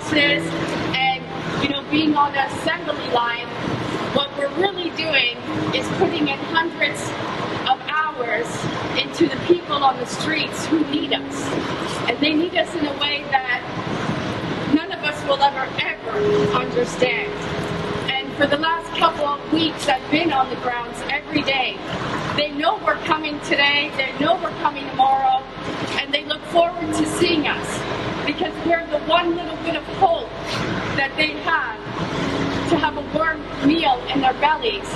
boxes and, being on the assembly line, what we're really doing is putting in hundreds of hours into the people on the streets who need us. And they need us in a way that none of us will ever understand. And for the last couple of weeks, I've been on the grounds every day. They know we're coming today, they know we're coming tomorrow, and they look forward to seeing us because we're the one little bit of hope that they have to have a warm meal in their bellies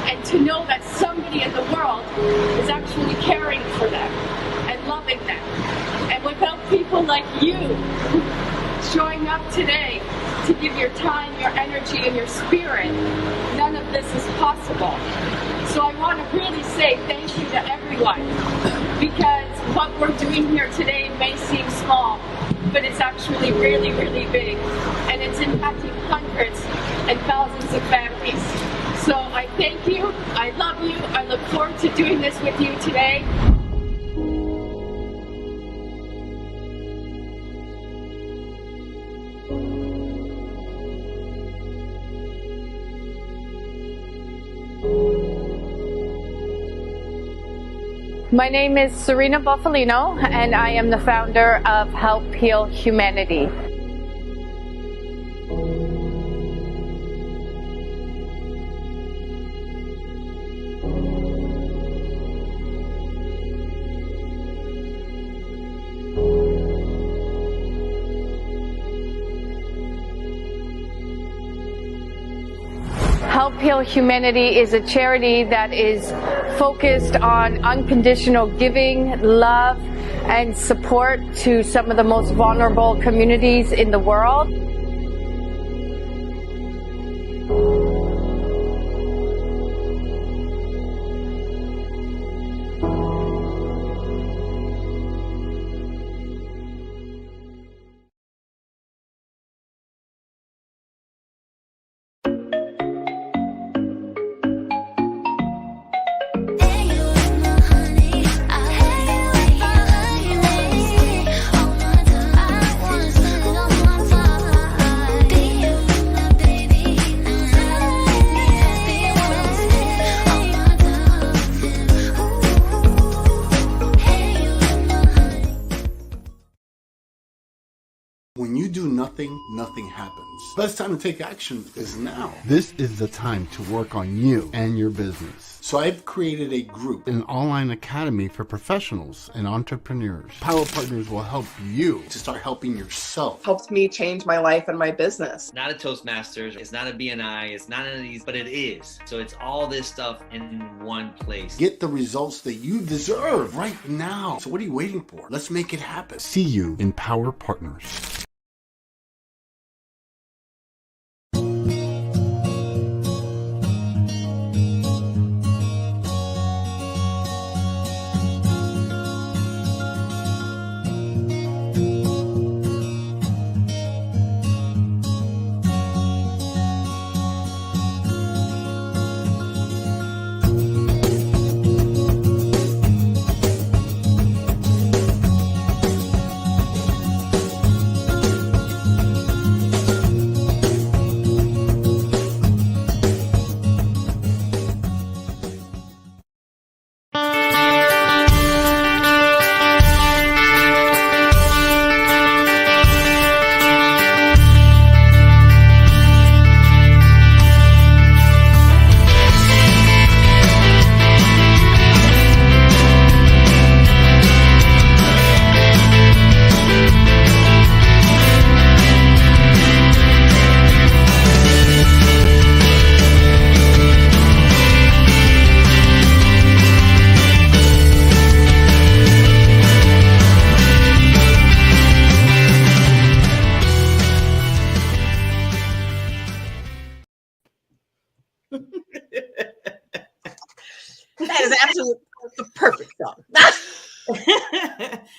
and to know that somebody in the world is actually caring for them and loving them. And without people like you showing up today to give your time, your energy, and your spirit, none of this is possible. So I want to really say thank you to everyone, because what we're doing here today may seem small, but it's actually really, really big, and it's impacting hundreds and thousands of families. So I thank you, I love you, I look forward to doing this with you today. My name is Serena Buffalino, and I am the founder of Help Heal Humanity. Help Heal Humanity is a charity that is focused on unconditional giving, love, and support to some of the most vulnerable communities in the world. When you do nothing, nothing happens. Best time to take action is now. This is the time to work on you and your business. So I've created a group, an online academy for professionals and entrepreneurs. Power Partners will help you to start helping yourself. Helped me change my life and my business. Not a Toastmasters, it's not a BNI, it's not any of these, but it is. So it's all this stuff in one place. Get the results that you deserve right now. So what are you waiting for? Let's make it happen. See you in Power Partners. That is absolutely the perfect song.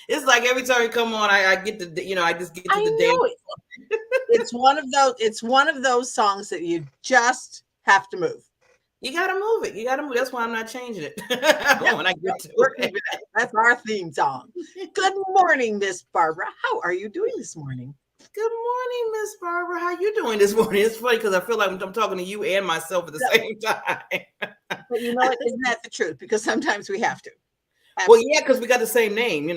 It's like every time you come on, I get to, I just get to the day. It's one of those songs that you just have to move. You gotta move it. You gotta move. That's why I'm not changing it when I get to it. That's our theme song. Good morning, Miss Barbara. How are you doing this morning? Good morning, Miss Barbara. How you doing this morning? It's funny because I feel like I'm talking to you and myself at the same time. But you know what? Isn't that the truth? Because sometimes we have to. Well, yeah, because we got the same name,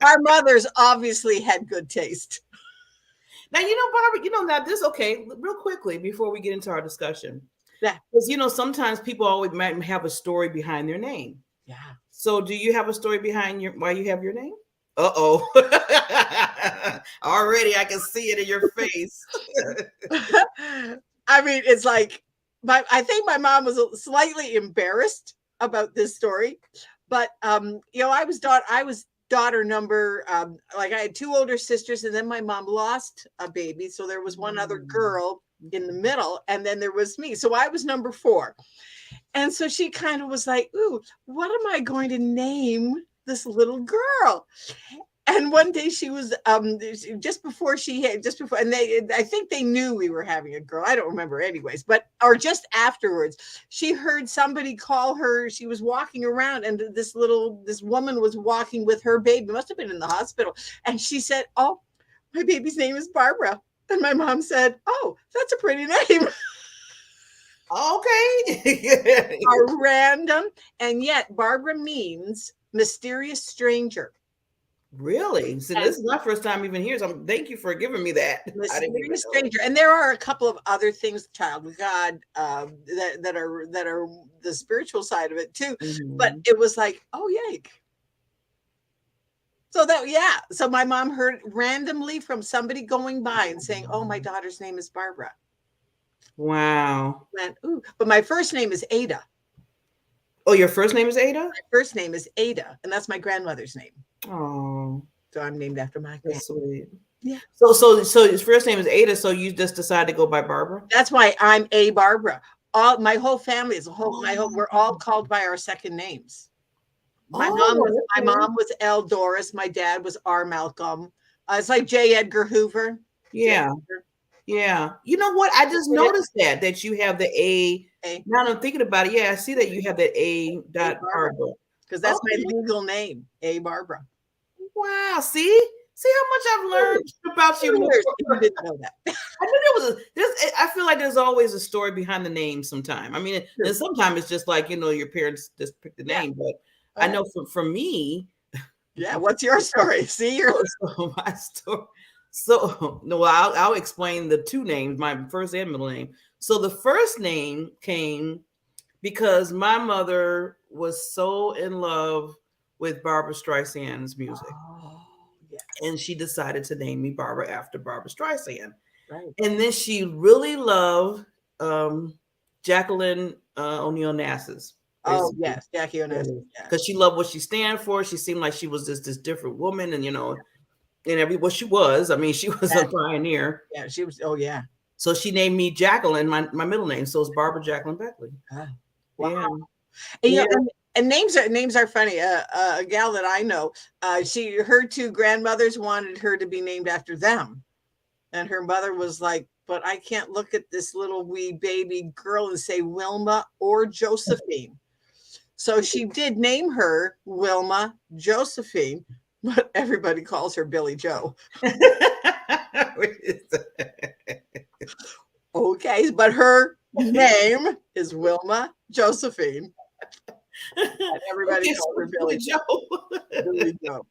Our mothers obviously had good taste. Now, Barbara, now this, okay, real quickly before we get into our discussion. Yeah. Because, sometimes people always might have a story behind their name. Yeah. So do you have a story behind why you have your name? Uh-oh. Already I can see it in your face. I mean, it's like, I think my mom was slightly embarrassed about this story, but I was daughter number, like I had two older sisters, and then my mom lost a baby, so there was one other girl in the middle, and then there was me, so I was number 4. And so she kind of was like, ooh, what am I going to name this little girl? And one day she was just before, and I think they knew we were having a girl. I don't remember anyways, or just afterwards, she heard somebody call her. She was walking around, and this woman was walking with her baby, must have been in the hospital. And she said, oh, my baby's name is Barbara. And my mom said, oh, that's a pretty name. Okay. Are random. And yet Barbara means mysterious stranger. Really? So this is my first time even here. So thank you for giving me that. Mysterious stranger. And there are a couple of other things, child of God, that are the spiritual side of it too. Mm-hmm. But it was like, oh yike. So my mom heard randomly from somebody going by and saying, oh, my daughter's name is Barbara. Wow. Went, ooh. But my first name is Ada. Oh, your first name is Ada? My first name is Ada, and that's my grandmother's name. Oh. So I'm named after my grandmother. That's sweet. Yeah. So his first name is Ada, so you just decided to go by Barbara? That's why I'm a Barbara. My whole family is we're all called by our second names. My mom was L. Doris. My dad was R. Malcolm. It's like J. Edgar Hoover. Yeah. Yeah. You know what? I just noticed that you have the A. Now I'm thinking about it. Yeah, I see that you have that A. Barbara. Because that's my legal name, A. Barbara. Wow. See how much I've learned about you. You didn't know that. I knew I feel like there's always a story behind the name sometime. I mean, and sometimes it's just like, your parents just picked the name, but I know for me. Yeah. What's your story? See my story. So no, I'll explain the two names, my first and middle name. So the first name came because my mother was so in love with Barbra Streisand's music. Oh, yes. And she decided to name me Barbara after Barbra Streisand. Right. And then she really loved Jacqueline O'Neal Nass's. Oh, yes, Jackie Onassis. Because she loved what she stand for. She seemed like she was just this different woman, and what she was. I mean, she was a pioneer. Yeah, she was. Oh, yeah. So she named me Jacqueline, my middle name. So it's Barbara Jacqueline Beckley. Wow. Yeah. And names are funny. A gal that I know, her two grandmothers wanted her to be named after them, and her mother was like, "But I can't look at this little wee baby girl and say Wilma or Josephine." So she did name her Wilma Josephine, but everybody calls her Billy Joe. Okay, but her name is Wilma Josephine. And everybody calls her Billy Joe. Billy Joe.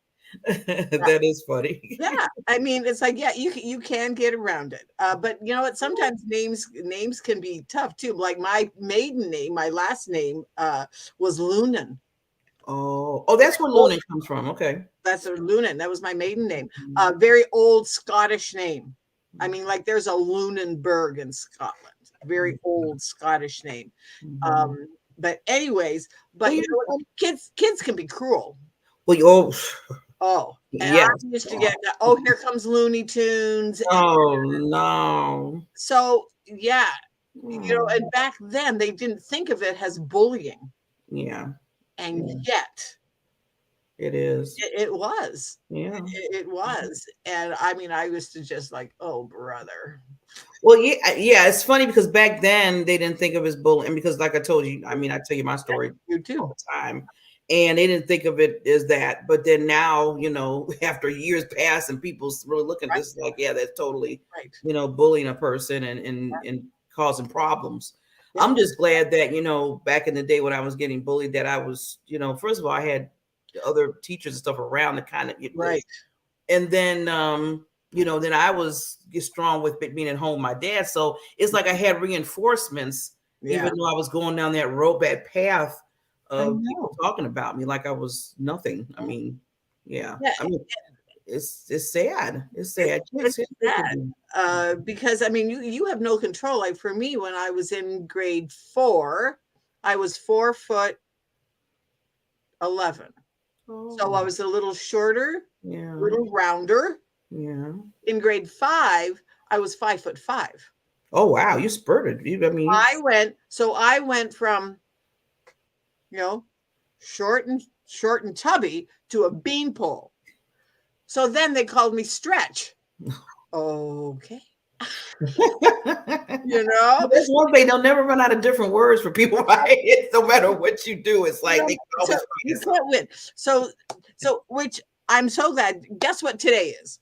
That is funny. Yeah, I mean, it's like, yeah, you can get around it, but you know what? Sometimes names can be tough too. Like my maiden name, my last name was Lunan. Oh, that's where Lunan comes from. Okay, that's Lunan. That was my maiden name. Very old Scottish name. I mean, like there's a Lunenburg in Scotland. Very old Scottish name. But anyways, kids can be cruel. Well, yeah. I used to get here comes Looney Tunes. Oh no. So yeah, and back then they didn't think of it as bullying. Yeah. And yet it is. It was. Yeah. It was. And I mean, I used to just like, oh brother. Well, yeah, it's funny because back then they didn't think of it as bullying, because like I told you, I mean, I tell you my story you too all the time. and they didn't think of it as that. But then now, after years pass and people really look at this like, yeah, that's totally, bullying a person and causing problems. Yeah. I'm just glad that, back in the day when I was getting bullied, that I was, first of all, I had other teachers and stuff around to kind of get right. And then, then I was strong with being at home, my dad. So it's like I had reinforcements, even though I was going down that path of people talking about me like I was nothing. I mean, I mean, it's sad. It's sad. It's sad. Because I mean, you have no control. Like for me, when I was in grade 4, I was 4'11". So I was a little shorter, a little rounder. Yeah. In grade 5, I was 5'5". Oh wow, you spurted. I went from, short and tubby to a beanpole. So then they called me Stretch. Okay. There's one thing, they'll never run out of different words for people, right? No matter what you do, it's like they always you can't win. So which I'm so glad. Guess what today is?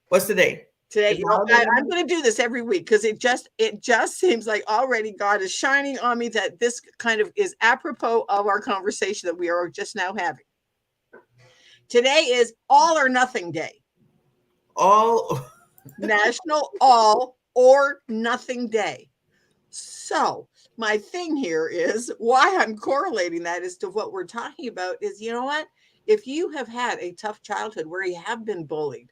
What's today? Today, I'm going to do this every week because it just seems like already God is shining on me that this kind of is apropos of our conversation that we are just now having. Today is All or Nothing Day. National All or Nothing Day. So my thing here is why I'm correlating that as to what we're talking about is, you know what? If you have had a tough childhood where you have been bullied,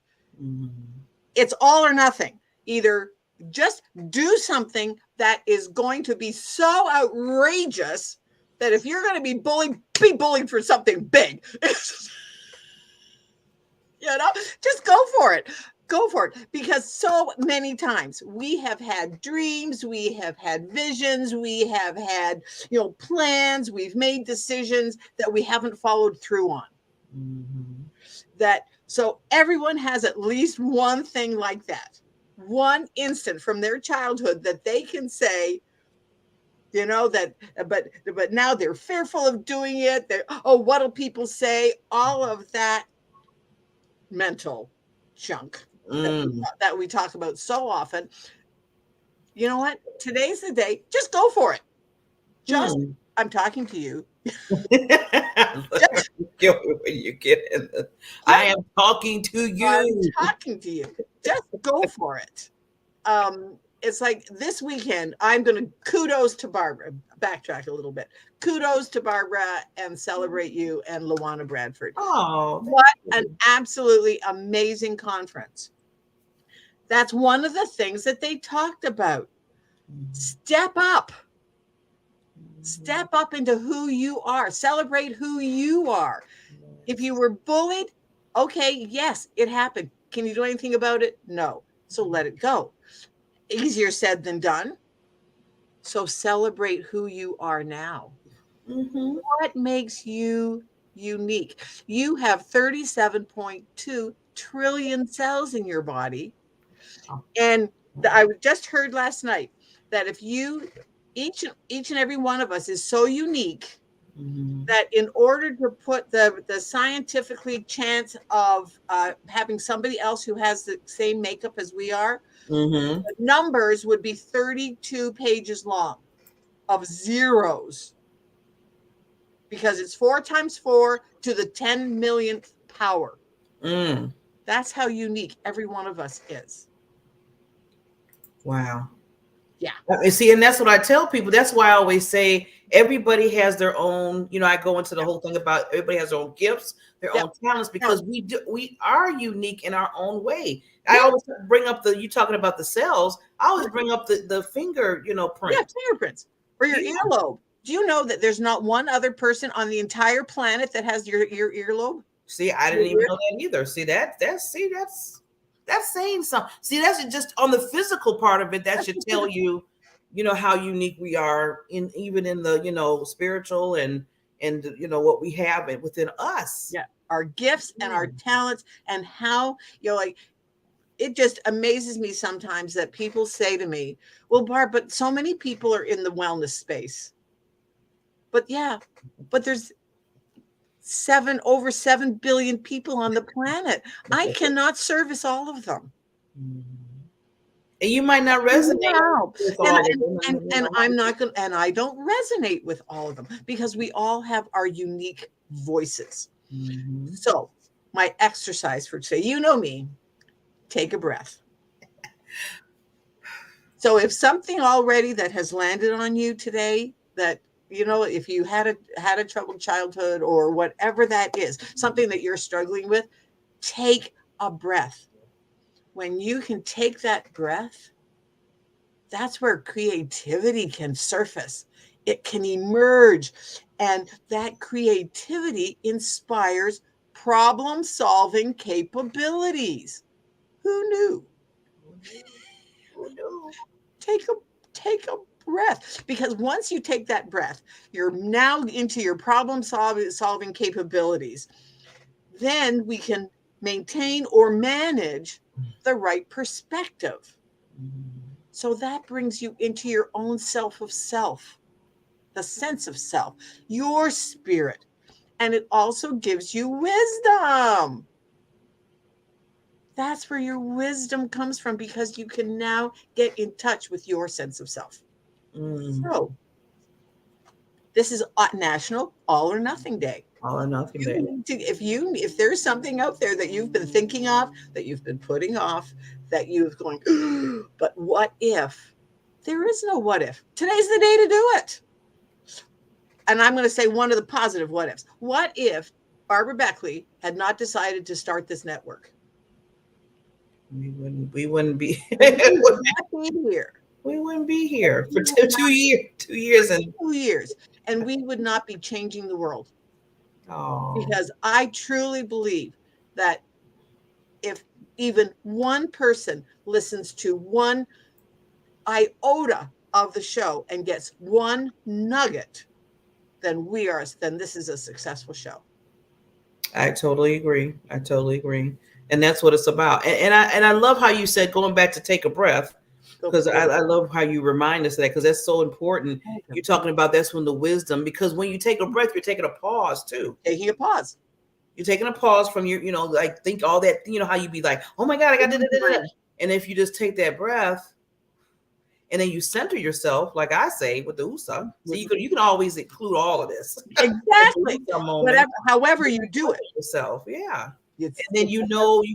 it's all or nothing. Either just do something that is going to be so outrageous that if you're going to be bullied for something big. Just go for it. Go for it. Because so many times we have had dreams, we have had visions, we have had, plans, we've made decisions that we haven't followed through on. So everyone has at least one thing like that, one instant from their childhood that they can say, but now they're fearful of doing it. What'll people say? All of that mental junk that we talk about so often. You know what? Today's the day. Just go for it. I'm talking to you. I am talking to you. I'm talking to you. Just go for it. It's like this weekend, I'm going to kudos to Barbara. Backtrack a little bit. Kudos to Barbara and celebrate you and Luana Bradford. Oh, what an absolutely amazing conference. That's one of the things that they talked about. Step up. Step up into who you are. Celebrate who you are. If you were bullied, okay, yes, it happened. Can you do anything about it? No. So let it go. Easier said than done. So celebrate who you are now. What makes you unique? You have 37.2 trillion cells in your body. And I just heard last night that if you, each and every one of us is so unique that in order to put the scientifically chance of having somebody else who has the same makeup as we are, the numbers would be 32 pages long of zeros because it's 4 times 4 to the 10 millionth power. That's how unique every one of us is. Wow. Yeah. See, and that's what I tell people. That's why I always say everybody has their own, I go into the whole thing about everybody has their own gifts, their own talents, because we are unique in our own way. I always bring up you talking about the cells. I always bring up the finger, print. Yeah, fingerprints or your earlobe. Do you know that there's not one other person on the entire planet that has your earlobe? See, I didn't even know that either. See, that's saying something. See, that's just on the physical part of it. That should tell you, how unique we are even in the, spiritual and what we have within us. Yeah, our gifts and our talents and how, it just amazes me sometimes that people say to me, well, Barb, but so many people are in the wellness space. But there's over 7 billion people on the planet. I cannot service all of them. And you might not resonate No. with all of them. And I'm not going to, and I don't resonate with all of them because we all have our unique voices. So my exercise for today, you know me, take a breath. So if something already that has landed on you today, that, you know, if you had a troubled childhood or whatever that is, something that you're struggling with, take a breath. When you can take that breath, that's where creativity can surface. It can emerge. And that creativity inspires problem-solving capabilities. Who knew? Take a breath, because once you take that breath, you're now into your problem-solving capabilities. Then we can maintain or manage the right perspective. So that brings you into your own self of self, the sense of self, your spirit. And it also gives you wisdom. That's where your wisdom comes from, because you can now get in touch with your sense of self. So this is National All or Nothing Day. All or Nothing Day. If there's something out there that you've been thinking of, that you've been putting off, that you've going, but what if? There is no what if. Today's the day to do it. And I'm going to say one of the positive what ifs. What if Barbara Beckley had not decided to start this network? We wouldn't be here. We wouldn't be here for 2 years and 2 years, and we would not be changing the world. Oh. Because I truly believe that if even one person listens to one iota of the show and gets one nugget, then this is a successful show. I totally agree. And that's what it's about. And I love how you said, going back to take a breath, because I love how you remind us of that, because that's so important. You're talking about that's when the wisdom, because when you take a breath, you're taking a pause too. Taking a pause. You're taking a pause from your, like think all that, how you be like, oh my God, I got da-da-da-da. And if you just take that breath and then you center yourself, like I say with the USA, so you can always include all of this. Exactly. However you do it. Yourself. Yeah. And then you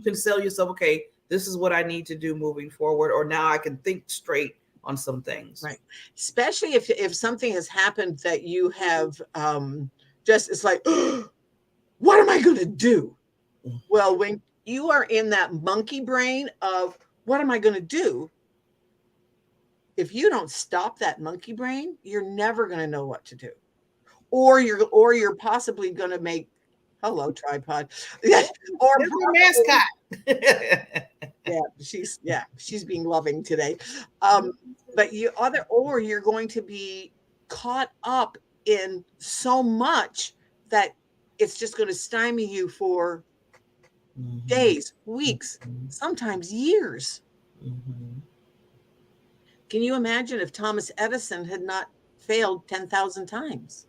can sell yourself, okay, this is what I need to do moving forward, or now I can think straight on some things. Right. Especially if something has happened that you have it's like, what am I going to do? Well, when you are in that monkey brain of what am I going to do? If you don't stop that monkey brain, you're never going to know what to do. Or you're possibly going to make, hello, tripod. Or mascot. she's being loving today. But you're going to be caught up in so much that it's just going to stymie you for days, weeks, sometimes years. Can you imagine if Thomas Edison had not failed 10,000 times?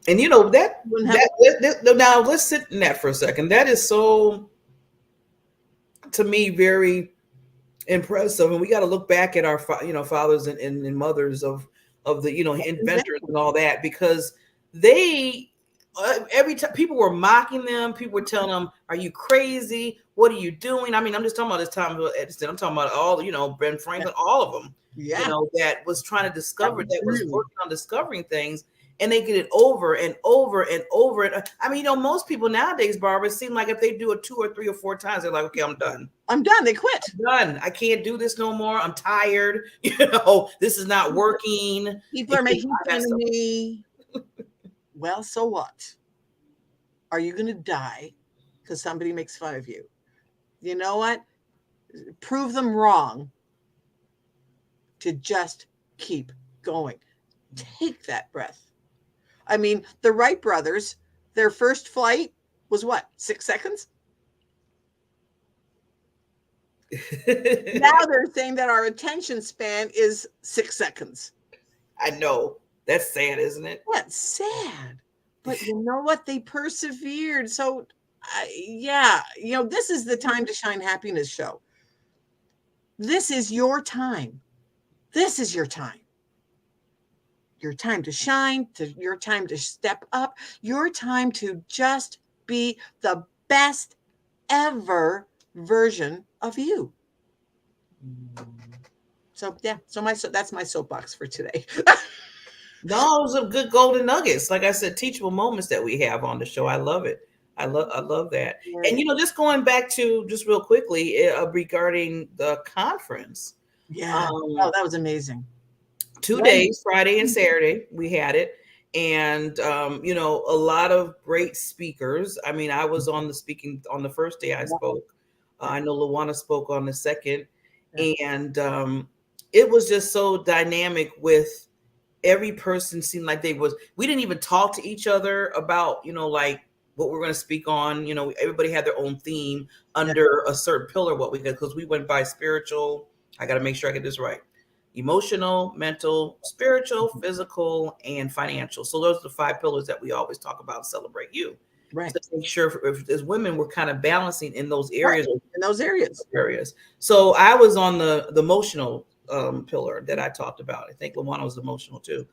And now let's sit in that for a second. That is so, to me, very impressive. And we got to look back at our fathers and mothers of the inventors and all that, because they every time people were mocking them, people were telling them, are you crazy? What are you doing? I mean, I'm just talking about this time of Edison. I'm talking about all, Ben Franklin, all of them, that was trying to discover, that was working on discovering things, and they get it over and over and over. I mean, most people nowadays, Barbara, seem like if they do it 2 or 3 or 4 times, they're like, okay, I'm done. They quit. I'm done. I can't do this no more. I'm tired. This is not working. People are making fun of me. Well, so what? Are you going to die because somebody makes fun of you? You know what? Prove them wrong to just keep going. Take that breath. I mean, the Wright brothers, their first flight was what? 6 seconds? Now they're saying that our attention span is 6 seconds. I know. That's sad, isn't it? That's sad. But you know what? They persevered. So, yeah, this is the Time to Shine Happiness show. This is your time. This is your time. Your time to shine, your time to step up, your time to just be the best ever version of you. So yeah, that's my soapbox for today. No, those are good golden nuggets. Like I said, teachable moments that we have on the show. I love it. I love that. And just going back to just real quickly regarding the conference. Yeah. Oh, that was amazing. 2 days, Friday and Saturday, we had it. And a lot of great speakers. I mean, I was on the first day I spoke. I know Luana spoke on the second. And it was just so dynamic with every person seemed like we didn't even talk to each other about, like what we're going to speak on. Everybody had their own theme under a certain pillar, because we went by spiritual. I got to make sure I get this right. Emotional, mental, spiritual, physical, and financial. So those are the 5 pillars that we always talk about, celebrate you. Right. To make sure if as women, we're kind of balancing in those areas. Right. In those areas. So I was on the emotional pillar that I talked about. I think Luana was emotional too.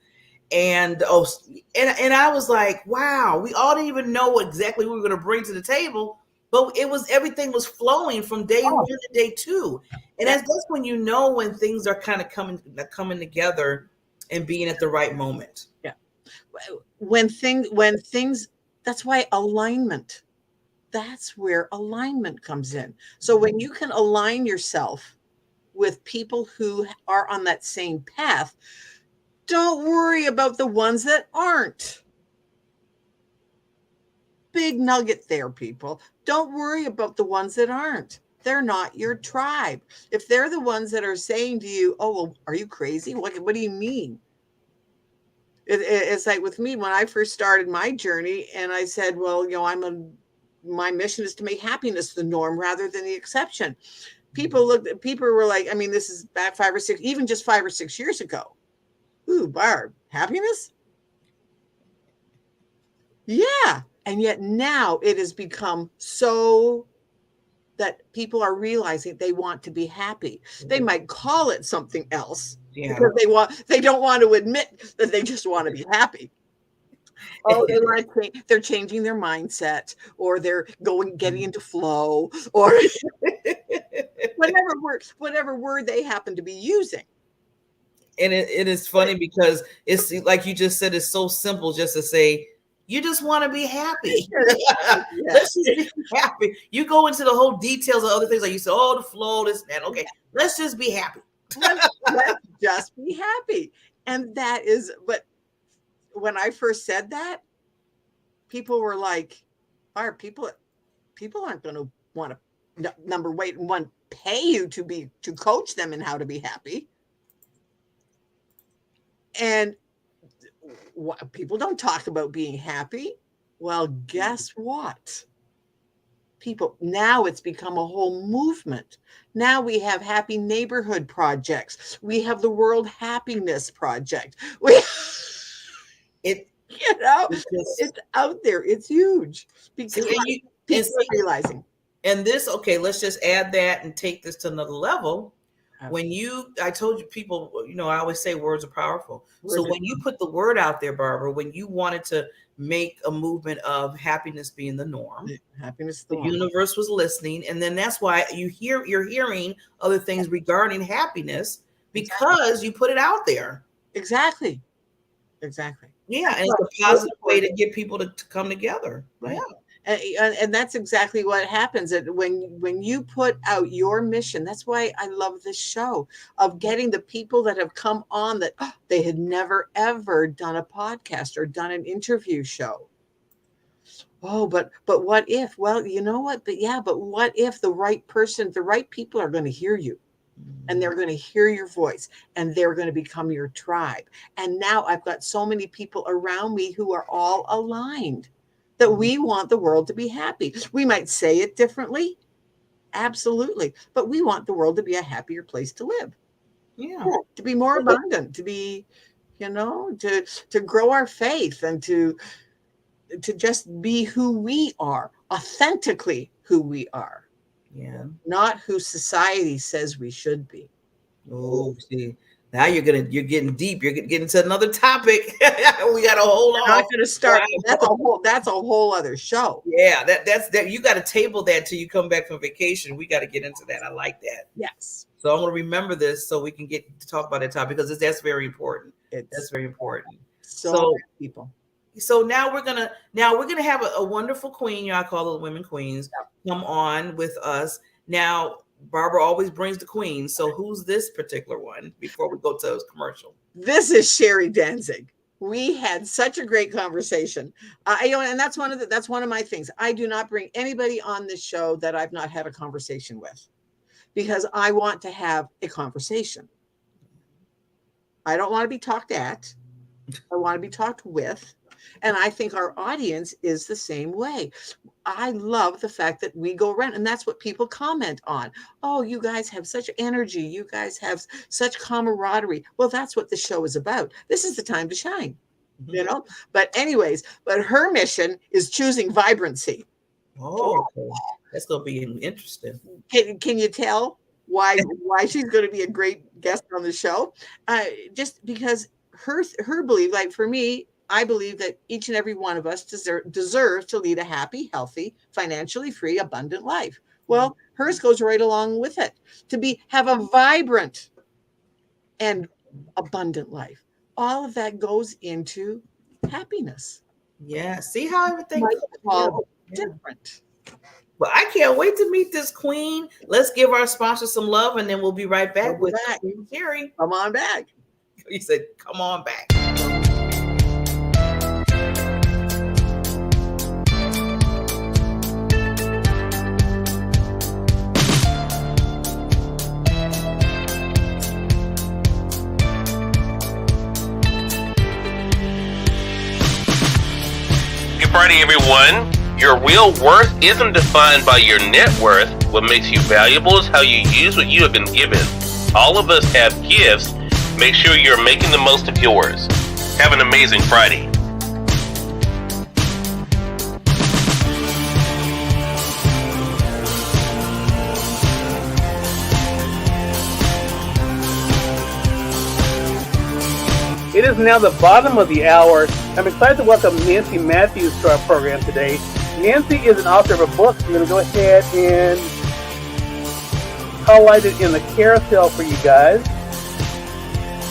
And I was like, wow, we all didn't even know what exactly we were going to bring to the table, but everything was flowing from day 1 to day 2. And that's when when things are kind of coming together and being at the right moment. Yeah. When things, that's why alignment, that's where alignment comes in. So when you can align yourself with people who are on that same path, don't worry about the ones that aren't. Big nugget there, people. Don't worry about the ones that aren't. They're not your tribe. If they're the ones that are saying to you, oh, well, are you crazy? What do you mean? It's like with me, when I first started my journey and I said, well, my mission is to make happiness the norm rather than the exception. People were like, I mean, this is back 5 or 6, even just 5 or 6 years ago. Ooh, Barb, happiness? Yeah. And yet now it has become so that people are realizing they want to be happy. They might call it something else because they don't want to admit that they just want to be happy. Oh, they're changing their mindset, or they're getting into flow, or whatever word they happen to be using. And it is funny because it's like you just said, it's so simple just to say, you just want to be happy. Let's just be happy. You go into the whole details of other things, like you said, oh, the flow, this, that. Okay, let's just be happy. Let's just be happy. And that is, but when I first said that, people were like, "Barb, people aren't going to want to number one pay you to coach them in how to be happy." And people don't talk about being happy. Well, guess what? People, now it's become a whole movement. Now we have happy neighborhood projects. We have the World Happiness Project. It's out there. It's huge because people are realizing. And this, okay, let's just add that and take this to another level. I told you, people, I always say words are powerful. So when you put the word out there, Barbara, when you wanted to make a movement of happiness being the norm, the universe was listening. And then that's why you're hearing other things regarding happiness because you put it out there. Exactly. Yeah. And it's a positive way to get people to come together. Right. Yeah. And that's exactly what happens when you put out your mission. That's why I love this show, of getting the people that have come on that they had never ever done a podcast or done an interview show. Oh, but what if? Well, you know what? But what if the right people are going to hear you, and they're going to hear your voice, and they're going to become your tribe. And now I've got so many people around me who are all aligned that we want the world to be happy. We might say it differently. Absolutely. But we want the world to be a happier place to live. Yeah. To be more abundant, to be, to grow our faith and to to just be who we are, authentically who we are. Yeah. Not who society says we should be. Oh, see, now you're getting deep. You're getting to another topic. We got to hold on. I'm not going to start. That's a whole other show. Yeah, that's you got to table that till you come back from vacation. We got to get into that. I like that. Yes. So I'm going to remember this so we can get to talk about that topic because that's very important. That's very important. So people. So now we're gonna have a wonderful queen. I call them women queens. Come on with us now. Barbara always brings the queen. So who's this particular one before we go to commercial? This is Sherri Danzy. We had such a great conversation. And that's one of my things. I do not bring anybody on this show that I've not had a conversation with, because I want to have a conversation. I don't want to be talked at. I want to be talked with. And I think our audience is the same way. I love the fact that we go around, and that's what people comment on. Oh, you guys have such energy. You guys have such camaraderie. Well, that's what the show is about. This is the time to shine, you know? But anyways, her mission is choosing vibrancy. Oh, okay. That's going to be interesting. Can you tell why she's going to be a great guest on the show? Just because her belief, like for me, I believe that each and every one of us deserves to lead a happy, healthy, financially free, abundant life. Well, hers goes right along with it, to have a vibrant and abundant life. All of that goes into happiness. Yeah. See how everything is different. Well, I can't wait to meet this queen. Let's give our sponsor some love, and then we'll be right back with Sherri. Come on back. He said, "Come on back." Friday, everyone. Your real worth isn't defined by your net worth. What makes you valuable is how you use what you have been given. All of us have gifts. Make sure you're making the most of yours. Have an amazing Friday. It is now the bottom of the hour. I'm excited to welcome Nancy Matthews to our program today. Nancy is an author of a book. I'm going to go ahead and highlight it in the carousel for you guys.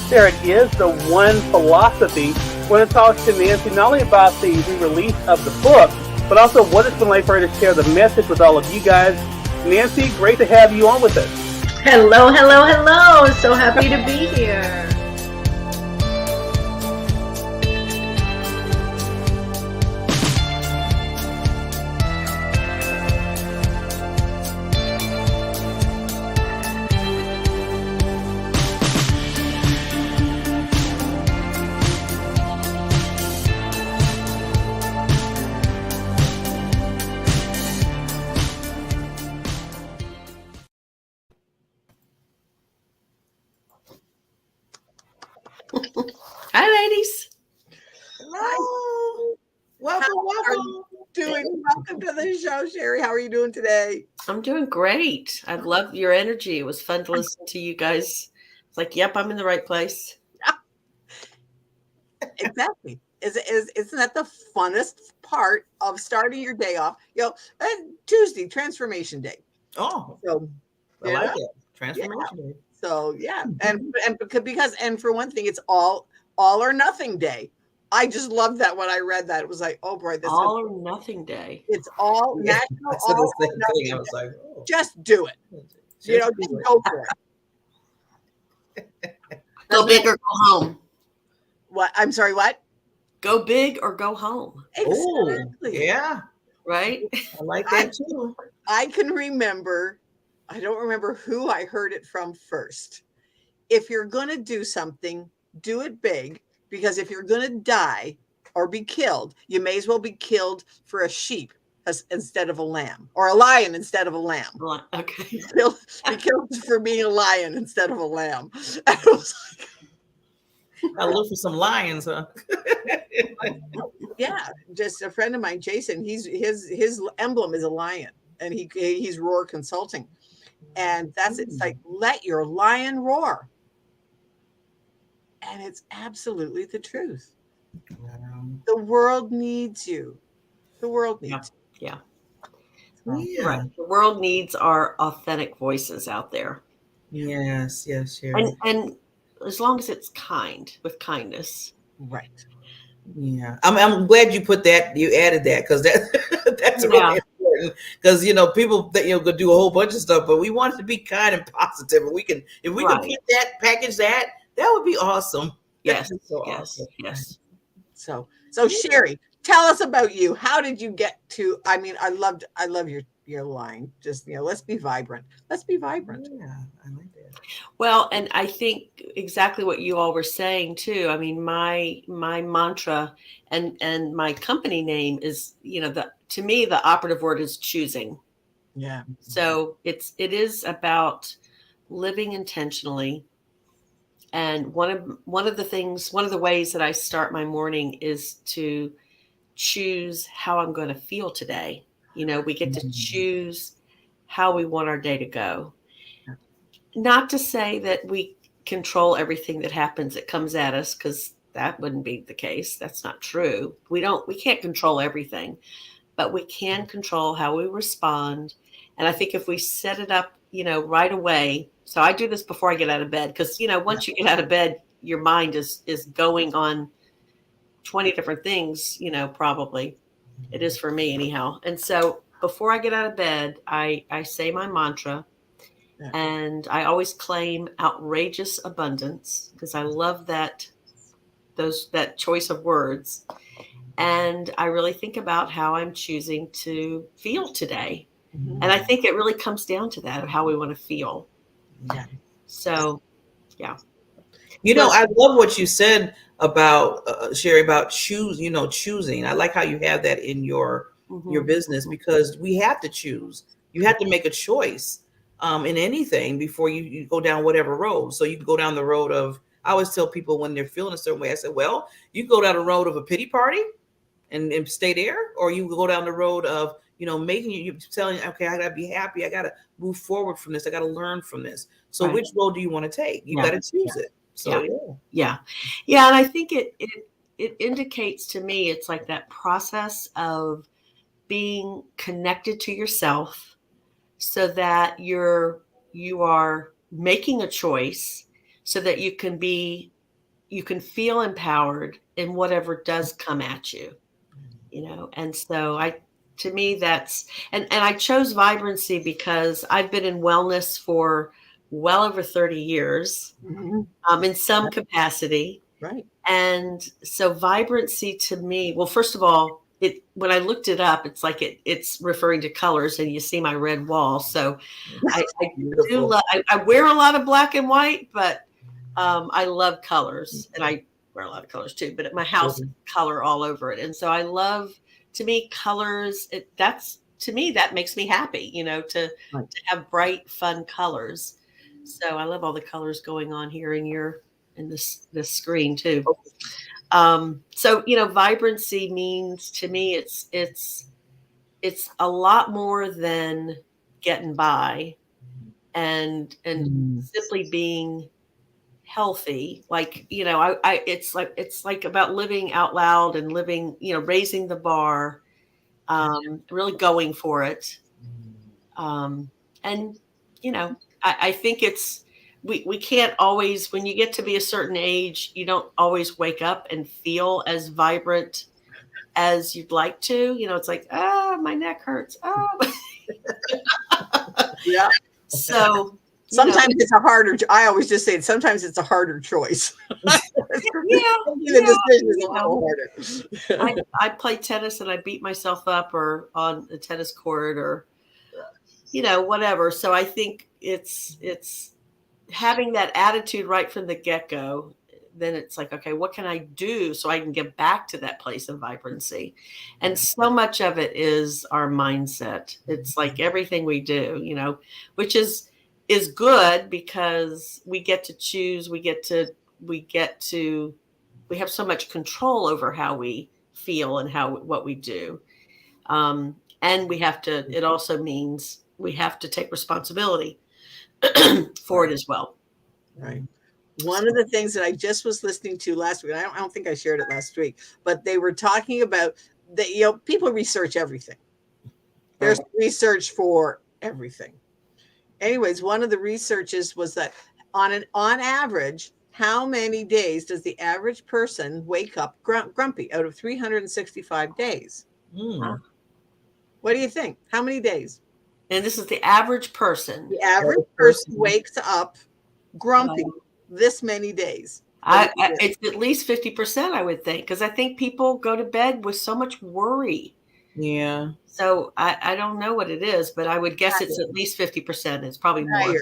There it is, The One Philosophy. I want to talk to Nancy not only about the re-release of the book, but also what it's been like for her to share the message with all of you guys. Nancy, great to have you on with us. Hello, hello, hello. So happy to be here. Hi, ladies. Hello. Welcome. Welcome to the show, Sherri. How are you doing today? I'm doing great. I love your energy. It was fun to listen to you guys. It's like, yep, I'm in the right place. Exactly. Isn't that the funnest part of starting your day off? Tuesday, Transformation Day. Oh, so I like it. Transformation Day. So yeah, and because for one thing, it's all or nothing day. I just loved that when I read that. It was like, oh boy, this all or nothing day. It's all national. I said the same thing. I was like, oh. Just do it. Just go for it. Go big or go home. What? I'm sorry. What? Go big or go home. Exactly. Yeah. Right. I like that too. I can remember. I don't remember who I heard it from first. If you're going to do something, do it big, because if you're going to die or be killed, you may as well be killed for a sheep instead of a lamb, or a lion instead of a lamb. Okay. Be killed for being a lion instead of a lamb. And I was like, I look for some lions, huh? Yeah, just a friend of mine, Jason. His emblem is a lion, and he's Roar Consulting, and it's like, let your lion roar, and it's absolutely the truth. Wow. The world needs you. The world needs you. Yeah. Yeah. Right. The world needs our authentic voices out there. Yes, Sherri. And as long as it's with kindness. Right. Yeah. I'm glad you put that, you added that, because that's really important. Because people that could do a whole bunch of stuff, but we want it to be kind and positive. And if we could package that would be awesome. Yes. So yes. awesome. Yes. So Sherri, tell us about you. How did you get to? I mean, I love your line. Just let's be vibrant. Let's be vibrant. Yeah, I like that. Well, and I think exactly what you all were saying too. I mean, my mantra and my company name is, to me, the operative word is choosing. Yeah. So it is about living intentionally. And one of the ways that I start my morning is to choose how I'm going to feel today. We get to choose how we want our day to go. Not to say that we control everything that happens that comes at us, because that wouldn't be the case. That's not true. We can't control everything, but we can control how we respond. And I think if we set it up, right away. So I do this before I get out of bed, because, once you get out of bed, your mind is going on 20 different things, probably. It is for me anyhow. And so before I get out of bed, I say my mantra. Yeah. And I always claim outrageous abundance, because I love that choice of words. And I really think about how I'm choosing to feel today. Mm-hmm. And I think it really comes down to that, of how we want to feel. Yeah. So, yeah. I love what you said about Sherri, about choosing. I like how you have that in your business, because we have to choose. You have to make a choice in anything before you go down whatever road. So you can go down the road of, I always tell people when they're feeling a certain way, I said, well, you can go down the road of a pity party and stay there, or you go down the road of, making you telling, okay, I gotta be happy. I gotta move forward from this. I gotta learn from this. So which road do you want to take? You got to choose it. So yeah. And I think it indicates to me, it's like that process of being connected to yourself, so that you are making a choice, so that you can feel empowered in whatever does come at you, and so to me, that's, and I chose vibrancy because I've been in wellness for well over 30 years, in some capacity. Right. And so vibrancy to me, well, first of all, when I looked it up, it's like it's referring to colors, and you see my red wall. So I do love, I wear a lot of black and white, but I love colors, and I wear a lot of colors too, but at my house, color all over it. And so I love, to me, colors, that makes me happy, to have bright, fun colors. So I love all the colors going on here in this screen too. So, vibrancy means, to me, it's a lot more than getting by and simply being healthy. Like, it's like about living out loud and living, raising the bar, really going for it. And, I think we can't always, when you get to be a certain age, you don't always wake up and feel as vibrant as you'd like to. It's like, my neck hurts. Yeah. So sometimes it's a harder, I always just say sometimes it's a harder choice. The decision is a little harder. I play tennis and I beat myself up, or on the tennis court, or whatever. So I think it's having that attitude right from the get-go. Then it's like, okay, what can I do so I can get back to that place of vibrancy? And so much of it is our mindset. It's like everything we do, which is good, because we get to choose, we get to we have so much control over how we feel and what we do. And it also means we have to take responsibility for it as well. Right. One of the things that I just was listening to last week, I don't think I shared it last week, but they were talking about that, people research everything. There's research for everything. Anyways, one of the researches was that on average, how many days does the average person wake up grumpy out of 365 days? What do you think? How many days? And this is the average person. The average person wakes up grumpy this many days. It's at least 50%, I would think, because I think people go to bed with so much worry. Yeah. So I don't know what it is, but I would guess it's at least 50%. It's probably more.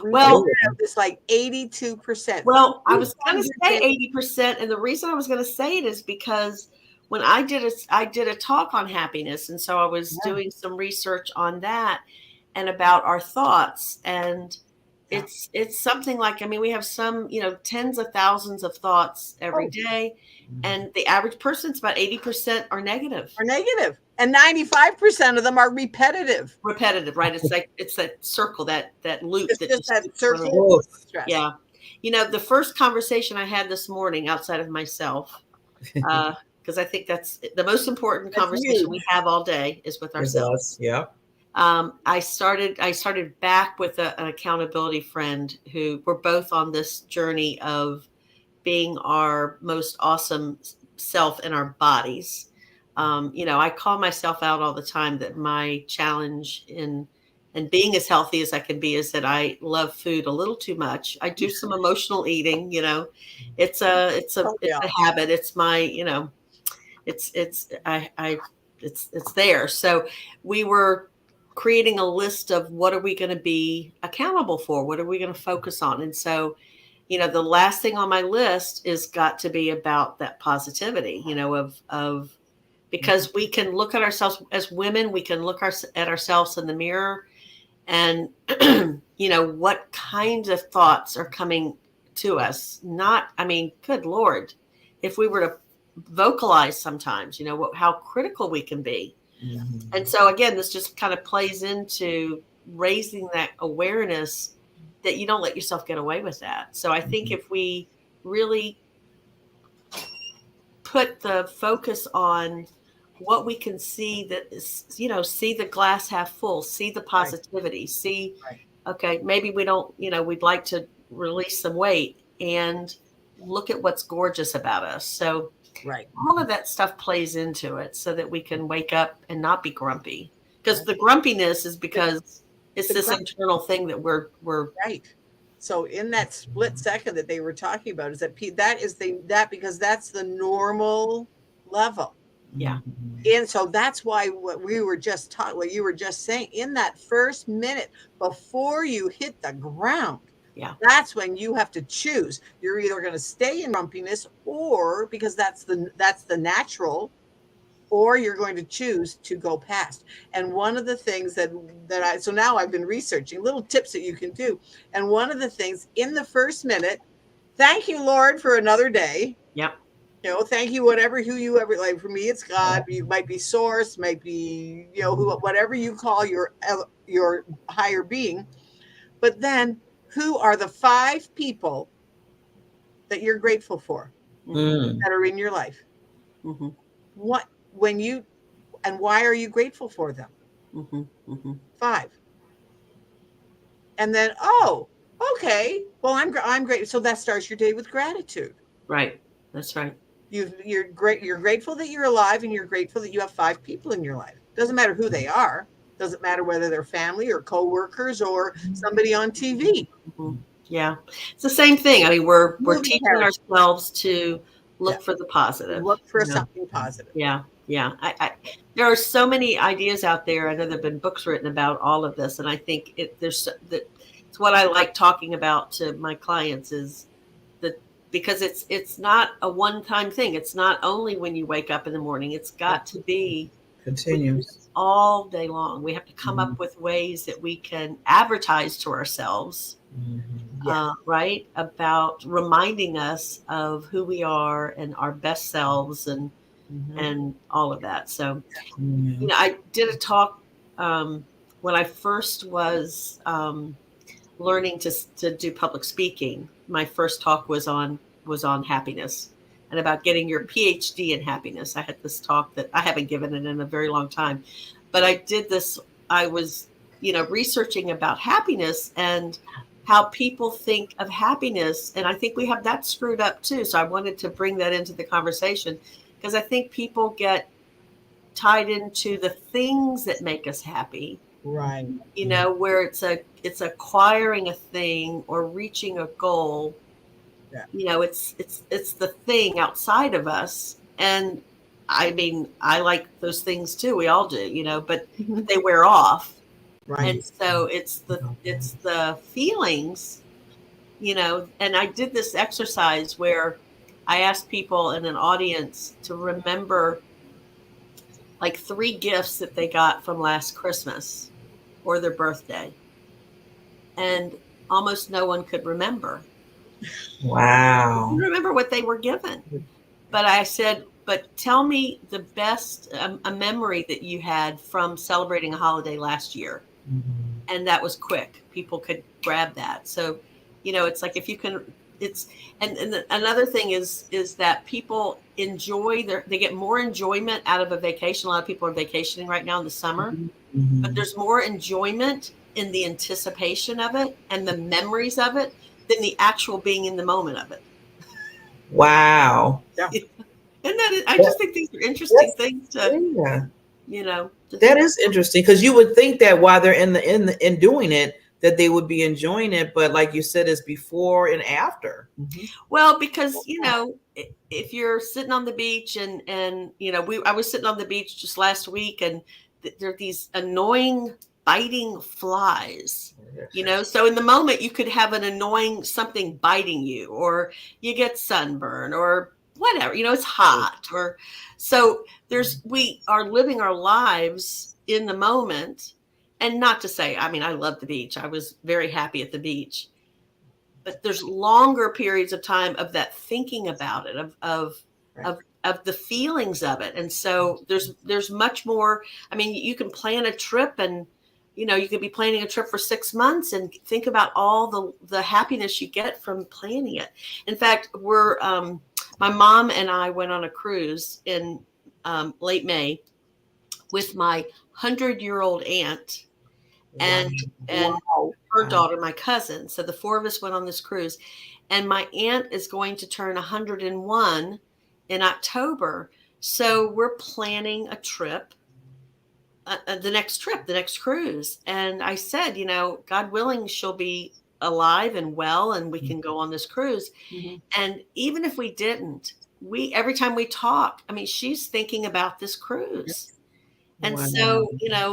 Well, it's like 82%. Well, I was going to say 80%, and the reason I was going to say it is because when I did a talk on happiness, and so I was doing some research on that and about our thoughts, and it's something like, we have some, tens of thousands of thoughts every day, and the average person's about 80% are negative. And 95% of them are repetitive. Right? It's that circle, that loop. It's just that circle. Yeah. The first conversation I had this morning outside of myself, because I think that's the most important conversation we have all day is with ourselves. Yeah. I started back with an accountability friend who we're both on this journey of being our most awesome self in our bodies. I call myself out all the time that my challenge in being as healthy as I can be is that I love food a little too much. I do some emotional eating, it's a habit. It's my, it's there. So we were creating a list of what are we going to be accountable for? What are we going to focus on? And so, the last thing on my list is got to be about that positivity, of because we can look at ourselves as women, we can look at ourselves in the mirror and, what kinds of thoughts are coming to us. Good Lord, if we were to vocalize sometimes, how critical we can be. Mm-hmm. And so again, this just kind of plays into raising that awareness that you don't let yourself get away with that. So I think if we really put the focus on what we can see, that is, see the glass half full, see the positivity, see, okay, maybe we don't, we'd like to release some weight and look at what's gorgeous about us. So all of that stuff plays into it so that we can wake up and not be grumpy, because the grumpiness is because it's this internal thing that we're right. So in that split second that they were talking about is that because that's the normal level. Yeah. And so that's why what you were just saying, in that first minute before you hit the ground, that's when you have to choose. You're either going to stay in grumpiness, or because that's the natural, or you're going to choose to go past. And one of the things so now I've been researching little tips that you can do. And one of the things in the first minute, thank you, Lord, for another day. Yep. Thank you, who you ever, like for me, it's God. You might be source, might be, whatever you call your higher being. But then who are the 5 people that you're grateful for that are in your life? Mm-hmm. Why are you grateful for them? 5. And then, okay. Well, I'm great. So that starts your day with gratitude. Right. That's right. You're great. You're grateful that you're alive, and you're grateful that you have 5 people in your life. Doesn't matter who they are. Doesn't matter whether they're family or coworkers or somebody on TV. Mm-hmm. Yeah, it's the same thing. We're teaching ourselves to look for the positive. Look for something positive. Yeah. There are so many ideas out there. I know there've been books written about all of this, and I think it's what I like talking about to my clients is that, because it's not a one-time thing. It's not only when you wake up in the morning. It's got to be continuous all day long. We have to come up with ways that we can advertise to ourselves right? About reminding us of who we are and our best selves and all of that. So, I did a talk when I first was learning to do public speaking. My first talk was on happiness and about getting your PhD in happiness. I had this talk that I haven't given it in a very long time, but I did this. I was, researching about happiness and how people think of happiness. And I think we have that screwed up too. So I wanted to bring that into the conversation because I think people get tied into the things that make us happy. Right. Where it's acquiring a thing or reaching a goal. Yeah. It's the thing outside of us. And I mean, I like those things too. We all do, but they wear off. Right. And so it's the feelings, and I did this exercise where I asked people in an audience to remember like 3 gifts that they got from last Christmas or their birthday. And almost no one could remember. Wow. Remember what they were given. But I said, but tell me the best, a memory that you had from celebrating a holiday last year. And that was quick. People could grab that. So, it's like if you can, and another thing is that people enjoy they get more enjoyment out of a vacation. A lot of people are vacationing right now in the summer, but there's more enjoyment in the anticipation of it and the memories of it than the actual being in the moment of it. Wow. Yeah. And I just think these are interesting things to, that is interesting because you would think that while they're in doing it, that they would be enjoying it, but like you said, it's before and after. Well, because if you're sitting on the beach and I was sitting on the beach just last week, and there are these annoying biting flies. So in the moment you could have an annoying something biting you, or you get sunburn, or whatever. It's hot, or so we are living our lives in the moment. And not to say, I mean, I love the beach. I was very happy at the beach. But there's longer periods of time of that thinking about it, of the feelings of it. And so there's much more. I mean, you can plan a trip and, you could be planning a trip for 6 months and think about all the happiness you get from planning it. In fact, my mom and I went on a cruise in late May with my 100-year-old aunt and her daughter, my cousin. So the 4 of us went on this cruise, and my aunt is going to turn 101 in October. So we're planning a trip, the next cruise. And I said, God willing, she'll be alive and well, and we can go on this cruise. And even if we didn't, every time we talk, I mean, she's thinking about this cruise. And so,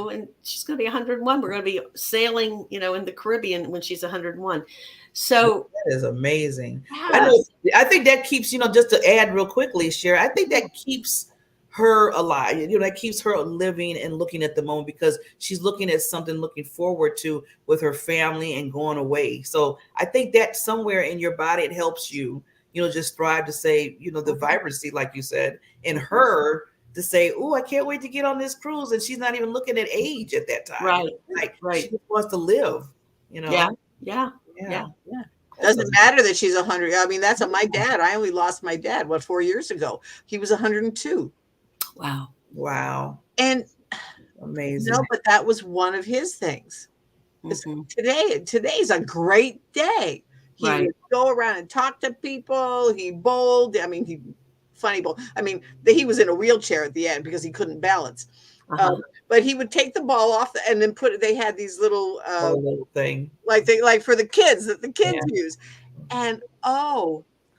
and she's going to be 101. We're going to be sailing, in the Caribbean when she's 101. So that is amazing. Yes. I think that keeps, just to add real quickly, Sherri, I think that keeps her alive. That keeps her living and looking at the moment because she's looking at something, looking forward to with her family and going away. So I think that somewhere in your body, it helps you, just thrive to say, the vibrancy, like you said, in her, to say, oh, I can't wait to get on this cruise. And she's not even looking at age at that time. Right. She just wants to live, Yeah. Doesn't matter that she's 100. I mean, that's my dad. I only lost my dad, 4 years ago. He was 102. Wow. And amazing. But that was one of his things. Today's a great day. He would go around and talk to people. He bowled. I mean, funny bowl. I mean, he was in a wheelchair at the end because he couldn't balance. But he would take the ball off and then they had these little thing like for the kids that the kids use. And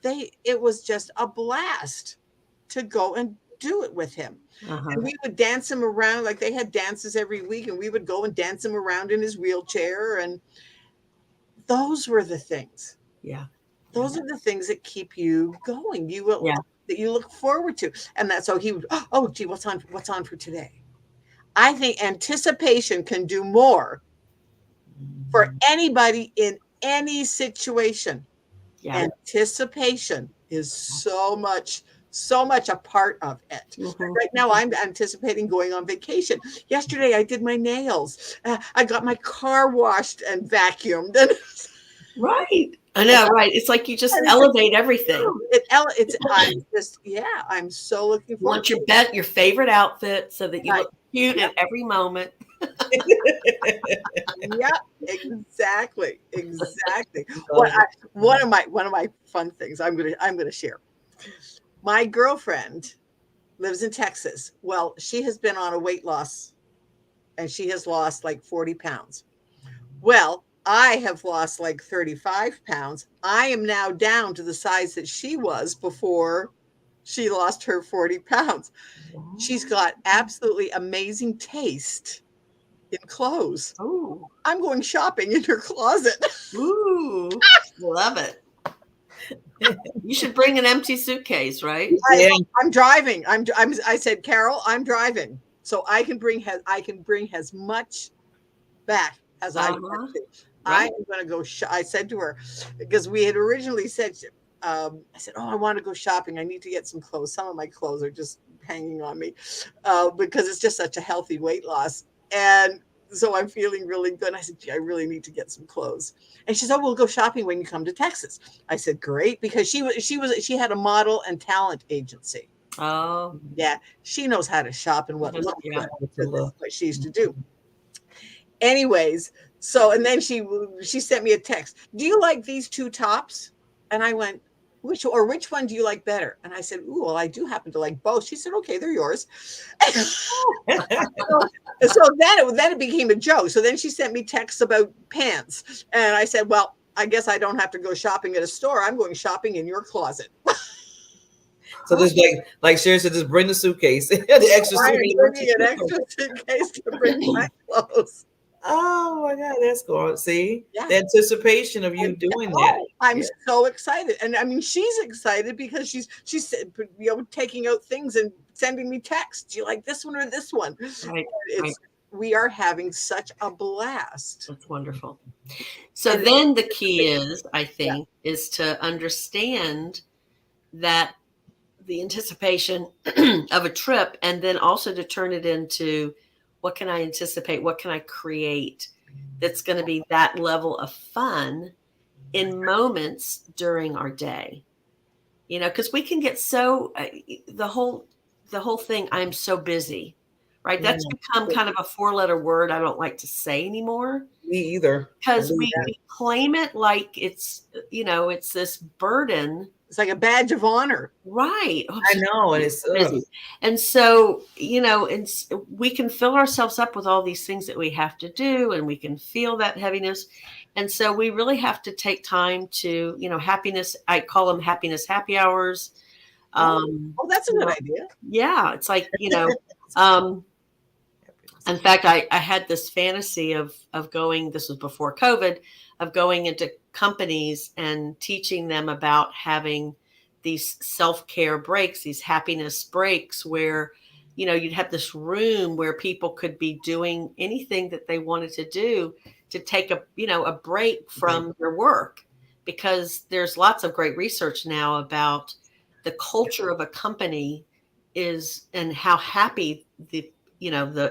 it was just a blast to go and do it with him. And we would dance him around, like they had dances every week, and we would go and dance him around in his wheelchair. And those were the things. Those are the things that keep you going. You will that you look forward to. And that's how he would, oh gee, what's on for today? I think anticipation can do more for anybody in any situation, anticipation is so much a part of it. Right now, I'm anticipating going on vacation. Yesterday, I did my nails. I got my car washed and vacuumed. Right. I know, right? It's like you just elevate everything. I'm so looking forward. You want your favorite outfit so that you look cute at every moment. Yep, exactly. One of my fun things I'm gonna share. My girlfriend lives in Texas. Well, she has been on a weight loss, and she has lost like 40 pounds. Well, I have lost like 35 pounds. I am now down to the size that she was before she lost her 40 pounds. She's got absolutely amazing taste in clothes. Ooh. I'm going shopping in her closet. Ooh, love it. You should bring an empty suitcase, right? I'm driving. I said, Carol, I'm driving, so I can bring as much back as I want to. Right. I am going to go. I said to her, because we had originally said, I said, oh, I want to go shopping. I need to get some clothes. Some of my clothes are just hanging on me because it's just such a healthy weight loss. And so I'm feeling really good. I said, gee, I really need to get some clothes. And she said, oh, we'll go shopping when you come to Texas. I said, great, because she had a model and talent agency. Oh, yeah. She knows how to shop and what she used to do. Anyways, so, and then she sent me a text. Do you like these two tops? And I went, which one do you like better? And I said, ooh, well, I do happen to like both. She said, okay, they're yours. so then it became a joke. So then she sent me texts about pants. And I said, well, I guess I don't have to go shopping at a store. I'm going shopping in your closet. So this like Sherri said, just bring the suitcase. The extra suitcase. Bringing an extra suitcase to bring my clothes. Oh my God, that's cool. See, the anticipation of you doing that. I'm so excited. And I mean, she's excited because she's taking out things and sending me texts. Do you like this one or this one? Right. We are having such a blast. That's wonderful. So then the key is, I think, is to understand that the anticipation of a trip, and then also to turn it into, what can I anticipate? What can I create that's going to be that level of fun in moments during our day? Because we can get so the whole thing, I'm so busy, right? That's become kind of a 4-letter word I don't like to say anymore. Me either. Because we claim it like it's, it's this burden. It's like a badge of honor. Right. I know. And it's busy. And so, we can fill ourselves up with all these things that we have to do, and we can feel that heaviness. And so we really have to take time to, happiness. I call them happiness happy hours. That's a good idea. Yeah. It's like, in fact, I had this fantasy of going, this was before COVID, of going into companies and teaching them about having these self-care breaks, these happiness breaks where, you'd have this room where people could be doing anything that they wanted to do to take a break from their work, because there's lots of great research now about the culture of a company is, and how happy the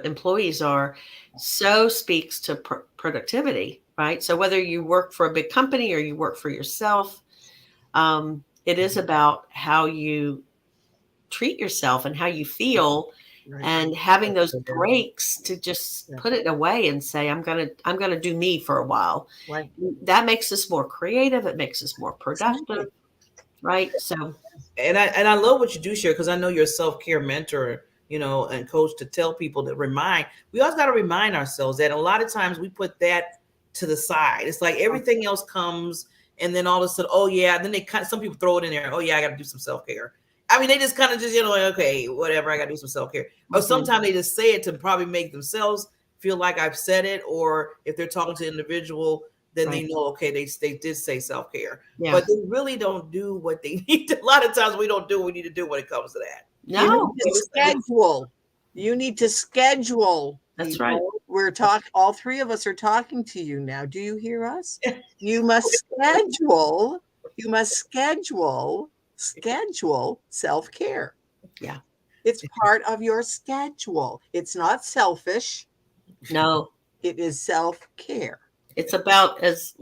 employees are, so speaks to productivity, right? So whether you work for a big company or you work for yourself, it is about how you treat yourself and how you feel, and having those breaks to just put it away and say, I'm gonna do me for a while. Right. That makes us more creative. It makes us more productive, right? So, and I love what you do, Sherri, because I know you're a self-care mentor, and coach, to tell people that we always got to remind ourselves that a lot of times we put that to the side. It's like everything else comes, and then all of a sudden, oh yeah, and then some people throw it in there. Oh yeah, I got to do some self-care. I mean, they just kind of just, okay, whatever, I got to do some self-care. Or sometimes they just say it to probably make themselves feel like I've said it, or if they're talking to an individual, then they know, okay, they did say self-care. Yeah. But they really don't do what they need to. A lot of times we don't do what we need to do when it comes to that. No, you need to schedule. That's right. all three of us are talking to you now. Do you hear us? You must schedule self-care. Yeah. It's part of your schedule. It's not selfish. No. It is self-care. It's about as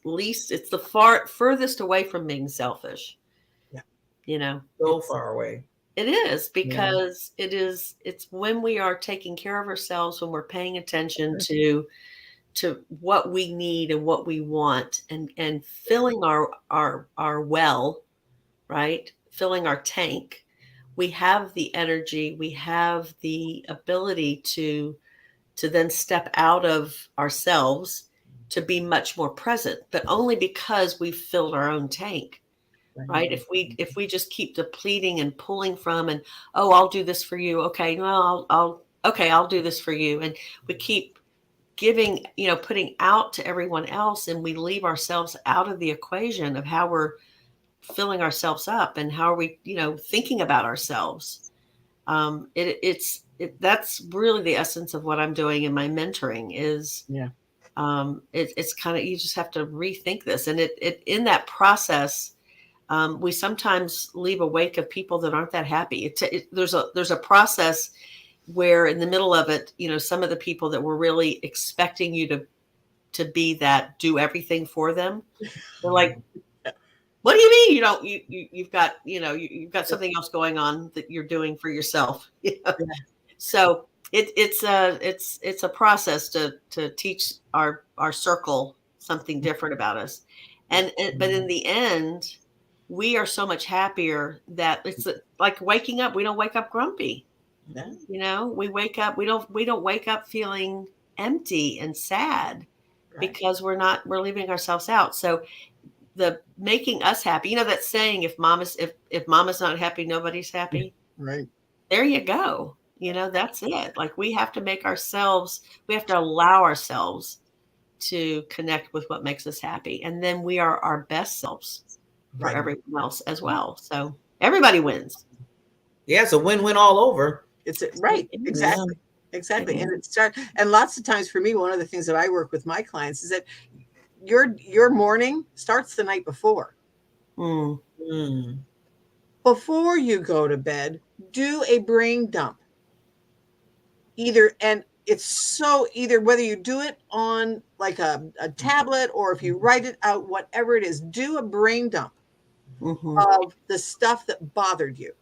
least, it's the furthest away from being selfish. Yeah. You know, so far away. It is, because it's when we are taking care of ourselves, when we're paying attention to what we need and what we want, and filling our well, right? Filling our tank. We have the energy, we have the ability to then step out of ourselves to be much more present, but only because we've filled our own tank. Right. If we just keep depleting and pulling from, and, oh, I'll do this for you. Okay. Well, I'll do this for you. And we keep giving, putting out to everyone else, and we leave ourselves out of the equation of how we're filling ourselves up and how are we, thinking about ourselves. That's really the essence of what I'm doing in my mentoring is, it's kind of, you just have to rethink this. And in that process, we sometimes leave a wake of people that aren't that happy. There's a process where in the middle of it, some of the people that were really expecting you to be that, do everything for them, they're like, what do you mean you've got you've got something else going on that you're doing for yourself? So it's a process to teach our circle something different about us, but in the end, we are so much happier that it's like waking up. We don't wake up grumpy. We wake up. We don't wake up feeling empty and sad, because we're leaving ourselves out. So the making us happy, that saying, if mama's not happy, nobody's happy. Right. There you go. That's it. Like, we have to allow ourselves to connect with what makes us happy. And then we are our best selves for everyone else as well. So everybody wins. Yeah. It's a win-win all over. It's right. Exactly. Yeah. Exactly. And lots of times for me, one of the things that I work with my clients is that your morning starts the night before. Before you go to bed, do a brain dump. Either whether you do it on like a tablet, or if you write it out, whatever it is, do a brain dump of the stuff that bothered you.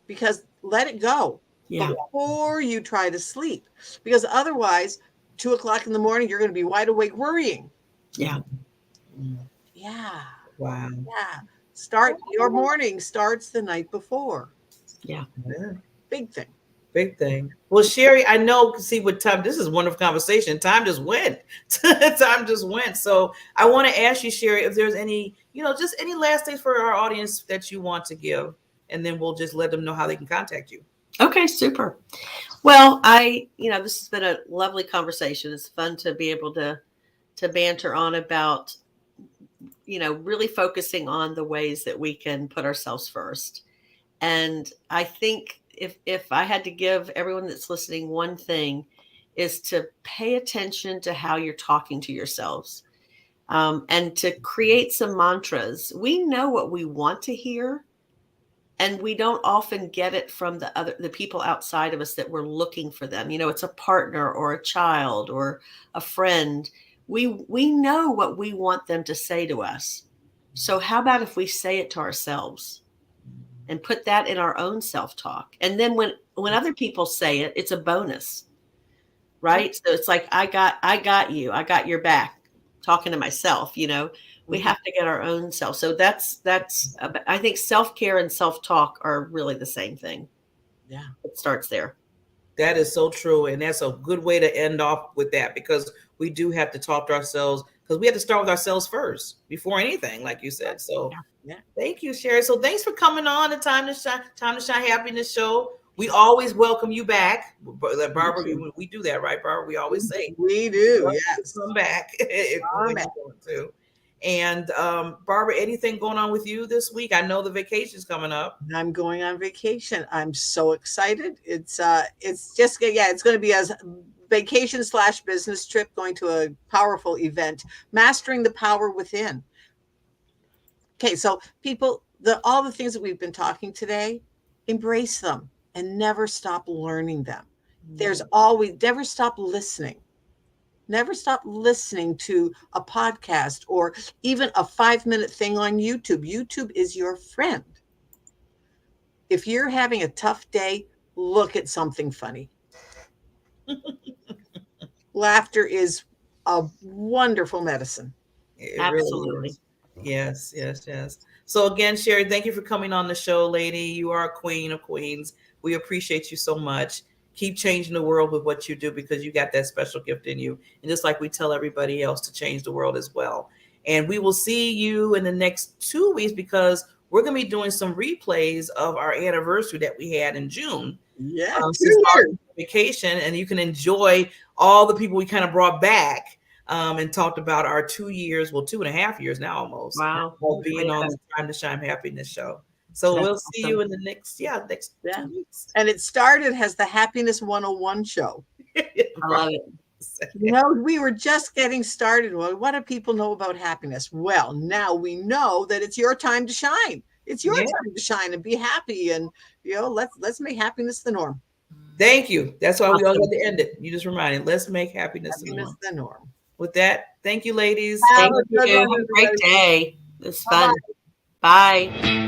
Because let it go before you try to sleep. Because otherwise, 2:00 in the morning, you're going to be wide awake worrying. Yeah. Yeah. Wow. Yeah. Your morning starts the night before. Yeah. Big thing. Big thing. Well, Sherri, I know, see what time, this is a wonderful conversation. Time just went. So I want to ask you, Sherri, if there's any, just any last things for our audience that you want to give, and then we'll just let them know how they can contact you. Okay, super. Well, this has been a lovely conversation. It's fun to be able to banter on about, really focusing on the ways that we can put ourselves first. And I think if I had to give everyone that's listening one thing, is to pay attention to how you're talking to yourselves, and to create some mantras. We know what we want to hear, and we don't often get it from the people outside of us that we're looking for them. It's a partner or a child or a friend. We know what we want them to say to us. So how about if we say it to ourselves and put that in our own self-talk? And then when other people say it, it's a bonus, right? So it's like, I got you, I got your back, talking to myself, we have to get our own self. So that's, I think self-care and self-talk are really the same thing. Yeah. It starts there. That is so true. And that's a good way to end off with that, because we do have to talk to ourselves, because we have to start with ourselves first before anything, like you said. So Thank you, Sherri. So thanks for coming on the Time to Shine Happiness show. We always welcome you back. Barbara, we do that, right, Barbara? We always say we do. Yes. Come back if you want to. And Barbara, anything going on with you this week? I know the vacation's coming up. I'm going on vacation. I'm so excited. It's just, yeah, it's going to be a vacation / business trip, going to a powerful event, Mastering the Power Within. Okay, so people, all the things that we've been talking today, embrace them and never stop learning them. There's always, never stop listening. Never stop listening to a podcast or even a 5-minute thing on YouTube. YouTube is your friend. If you're having a tough day, look at something funny. Laughter is a wonderful medicine. Absolutely. Really, yes. So again, Sherri, thank you for coming on the show, lady. You are a queen of queens. We appreciate you so much. Keep changing the world with what you do, because you got that special gift in you. And just like we tell everybody else to change the world as well. And we will see you in the next 2 weeks, because we're going to be doing some replays of our anniversary that we had in June. Yeah. Since our vacation, and you can enjoy all the people we kind of brought back and talked about our 2 years, well, 2.5 years now almost. Wow. Of being on the Time to Shine Happiness show. So That's we'll see you in the next 2 weeks. And it started as the Happiness 101 show. I love it. You know, we were just getting started. Well, what do people know about happiness? Well, now we know that it's your time to shine. It's your time to shine and be happy. And, you know, let's make happiness the norm. Thank you. That's why we all got to end it. You just reminded. Let's make happiness the norm. With that, thank you, ladies. Thank you. Have a great day. It's fun. Bye.